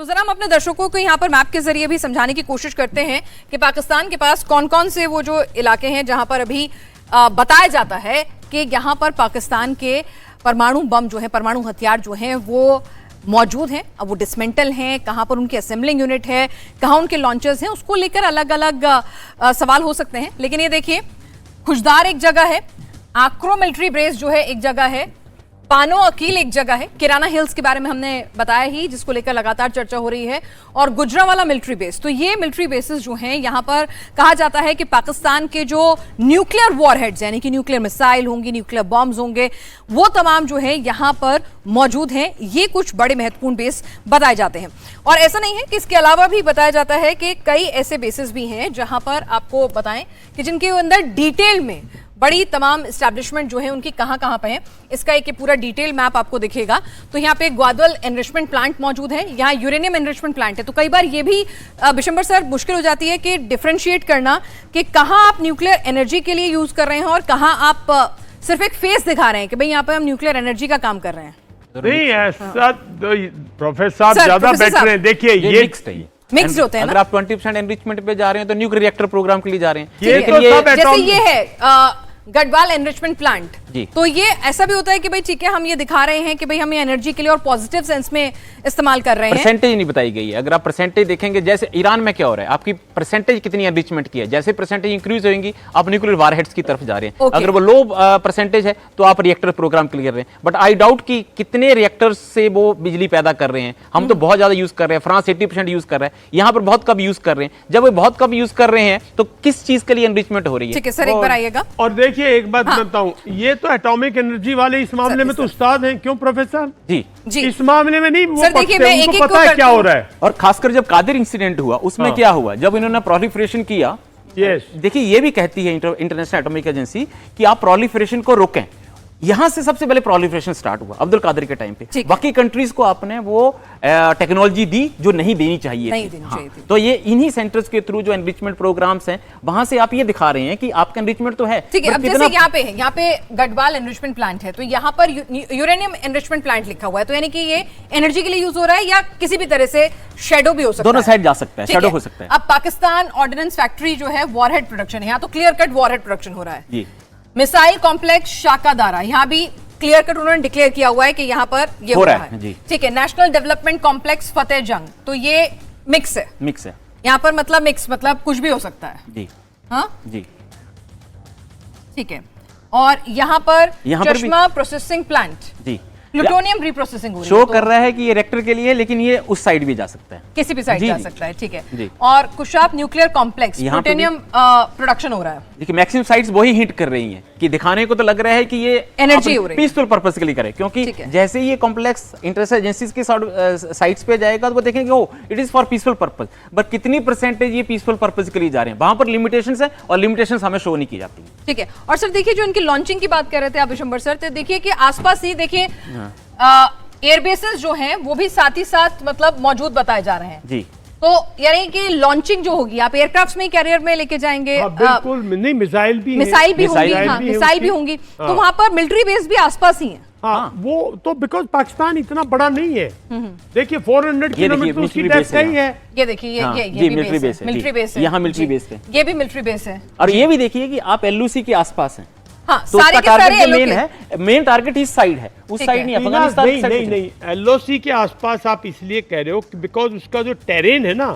तो जरा हम अपने दर्शकों को यहाँ पर मैप के जरिए भी समझाने की कोशिश करते हैं कि पाकिस्तान के पास कौन कौन से वो जो इलाके हैं जहां पर अभी बताया जाता है कि यहाँ पर पाकिस्तान के परमाणु बम जो है, परमाणु हथियार जो हैं वो मौजूद हैं। अब वो डिसमेंटल हैं, कहाँ पर उनकी असेंबलिंग यूनिट है, कहाँ उनके लॉन्चर्स हैं, उसको लेकर अलग अलग सवाल हो सकते हैं। लेकिन ये देखिए, खुशदार एक जगह है, आक्रो मिलिट्री बेस जो है एक जगह है, पानो अकील एक जगह है, किराना हिल्स के बारे में हमने बताया ही, जिसको लेकर लगातार चर्चा हो रही है, और गुजरावाला मिलिट्री बेस। तो ये मिलिट्री बेसेस जो हैं, यहाँ पर कहा जाता है कि पाकिस्तान के जो न्यूक्लियर वॉरहेड्स यानी कि न्यूक्लियर मिसाइल होंगी, न्यूक्लियर बॉम्ब्स होंगे, वो तमाम जो है यहाँ पर मौजूद हैं। ये कुछ बड़े महत्वपूर्ण बेस बताए जाते हैं। और ऐसा नहीं है कि इसके अलावा भी बताया जाता है कि कई ऐसे बेसेस भी हैं जहां पर आपको बताएं कि जिनके अंदर डिटेल में बड़ी तमाम एस्टैब्लिशमेंट जो है उनकी कहां पे है। इसका एक पूरा डिटेल मैप आपको दिखेगा। तो यहाँ पे ग्वादल एनरिचमेंट प्लांट मौजूद है, यहाँ यूरेनियम एनरिचमेंट प्लांट है। तो कई बार ये भी बिशंबर सर मुश्किल हो जाती है कि डिफरेंशिएट करना कि कहाँ आप न्यूक्लियर एनर्जी के लिए यूज कर रहे हैं और कहाँ आप सिर्फ एक फेस दिखा रहे हैं कि भाई यहाँ पे हम न्यूक्लियर एनर्जी का काम कर रहे हैं। नहीं ऐसा प्रोफेसर साहब ज्यादा बेटर है। देखिए ये मिक्स होते हैं। अगर आप 20% एनरिचमेंट पे जा रहे हैं तो न्यूक्लियर रिएक्टर प्रोग्राम के लिए जा रहे हैं। ये तो जैसे ये है गढ़वाल एनरिचमेंट प्लांट, तो ये ऐसा भी होता है कि भाई ठीक है, हम ये दिखा रहे हैं कि भाई हम ये एनर्जी के लिए और पॉजिटिव सेंस में इस्तेमाल कर रहे हैं। परसेंटेज नहीं बताई गई है। अगर आप परसेंटेज देखेंगे, जैसे ईरान में क्या हो रहा है, आपकी परसेंटेज कितनी एनरिचमेंट की है, जैसे परसेंटेज इंक्रीज होगी आप न्यूक्लियर वारहेड्स की तरफ जा रहे हैं। अगर वो लो परसेंटेज है तो आप रिएक्टर प्रोग्राम के लिए कर रहे हैं। बट आई डाउट कि कितने रिएक्टर्स से वो बिजली पैदा कर रहे हैं। हम तो बहुत ज्यादा यूज कर रहे हैं, फ्रांस 80% यूज कर रहा है, यहाँ पर बहुत कम यूज कर रहे हैं। जब वो बहुत कम यूज कर रहे हैं तो किस चीज के लिए एनरिचमेंट हो रही है? ठीक है सर, एक बार आइएगा। और देखिए एक बात बताऊं, ये तो एटॉमिक एनर्जी वाले इस मामले में तो उस्ताद हैं, क्यों प्रोफेसर जी इस मामले में नहीं वो सर, देखिए मैं एक एक पता है क्या हो रहा है। और खासकर जब कादिर इंसिडेंट हुआ उसमें क्या हुआ, जब इन्होंने प्रोलिफरेशन किया, देखिए ये भी कहती है इंटरनेशनल एटॉमिक एजेंसी कि आप प्रोलिफरेशन को रोकें। यहां से सबसे पहले प्रोलिफरेशन स्टार्ट हुआ अब्दुल कादिर के टाइम पे। बाकी कंट्रीज को आपने वो टेक्नोलॉजी दी जो नहीं देनी चाहिए थी। तो ये इन्हीं सेंटर्स के थ्रू जो एनरिचमेंट प्रोग्राम्स हैं, वहां से आप ये दिखा रहे हैं कि आपका एनरिचमेंट तो है। ठीक है, अब जैसे यहाँ पे है, यहाँ पे गढ़वाल एनरिचमेंट प्लांट है, तो यहाँ पर यूरेनियम एनरिचमेंट प्लांट लिखा हुआ है। तो यानी कि ये एनर्जी के लिए यूज हो रहा है या किसी भी तरह से शेडो भी हो सकता है, दोनों साइड जा सकता है, शेडो हो सकता है। अब पाकिस्तान ऑर्डिनेंस फैक्ट्री जो है वॉरहेड प्रोडक्शन है, यहाँ तो क्लियर कट वॉरहेड प्रोडक्शन हो रहा है। मिसाइल कॉम्प्लेक्स शाकादारा, यहाँ भी क्लियर कट उन्होंने डिक्लेयर किया हुआ है कि यहाँ पर ये हो रहा है। ठीक है, नेशनल डेवलपमेंट कॉम्प्लेक्स फतेह जंग, तो ये मिक्स है। यहाँ पर मतलब मिक्स मतलब कुछ भी हो सकता है जी। हाँ जी, ठीक है। और यहाँ पर चश्मा प्रोसेसिंग प्लांट जी, प्लूटोनियम रिप्रोसेसिंग हो रही है। शो कर रहा है कि ये रिएक्टर के लिए, लेकिन ये उस साइड भी जा सकता है, किसी भी साइड जा सकता है। ठीक है। और Khushab nuclear complex plutonium production हो रहा है। देखिए मैक्सिमम साइट्स वही हिंट कर रही हैं कि दिखाने को तो लग रहा है कि ये एनर्जी हो रही है, पीसफुल पर्पस के लिए करे, क्योंकि जैसे ही ये कॉम्प्लेक्स इंटरनेशनल एजेंसीज के साइट्स पे जाएगा तो वो देखेंगे oh it is for peaceful purpose. But कितनी परसेंटेज ये पीसफुल पर्पस के लिए जा रहे हैं, वहां पर लिमिटेशंस है और लिमिटेशंस हमें शो नहीं की जाती। ठीक है। और सर देखिए, जो इनकी लॉन्चिंग की बात कर रहे थे आप बिशंबर सर, तो देखिए कि आसपास ही देखिए एयरबेसेस जो हैं वो भी साथ ही साथ मतलब मौजूद बताए जा रहे हैं जी। तो यानी कि लॉन्चिंग जो होगी आप एयरक्राफ्ट में, कैरियर में लेके जाएंगे। बिल्कुल नहीं, मिसाइल भी होंगी। मिसाइल भी होंगी। तो वहां पर मिलिट्री बेस भी आसपास ही है। हाँ, वो तो बिकॉज पाकिस्तान इतना बड़ा नहीं है। देखिए 400 किलोमीटर उसकी डेप्थ ही है। ये देखिए ये मिलिट्री बेस है, यहाँ मिलिट्री बेस है, ये भी मिलिट्री बेस है। और ये भी देखिए कि आप एलओसी के आसपास हैं। हाँ, तो सारे उसका टारगेट मेन है, मेन टारगेट इस साइड है, उस साइड नहीं, अफगानिस्तान की साइड नहीं। एलओसी के आसपास आप इसलिए कह रहे हो बिकॉज उसका जो टेरेन है ना,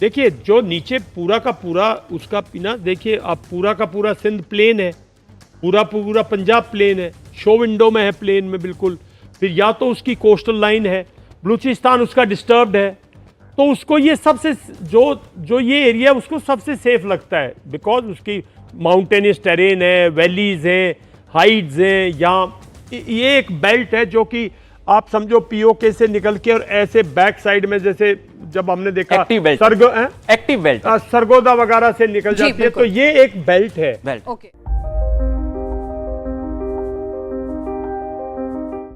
देखिए जो नीचे पूरा का पूरा उसका पीना, देखिए आप पूरा का पूरा सिंध प्लेन है, पूरा पंजाब प्लेन है, शो विंडो में है प्लेन में बिल्कुल। फिर या तो उसकी कोस्टल लाइन है, बलूचिस्तान उसका डिस्टर्ब्ड है, तो उसको ये सबसे जो ये एरिया है उसको सबसे सेफ लगता है बिकॉज उसकी माउंटेनियस टेरेन है, वैलीज हैं, हाइट्स हैं। यहाँ ये एक बेल्ट है जो कि आप समझो पीओके से निकल के और ऐसे बैक साइड में, जैसे जब हमने देखा एक्टिव बेल्ट, सरगोदा वगैरह से निकल जाती है, तो ये एक बेल्ट है। ओके।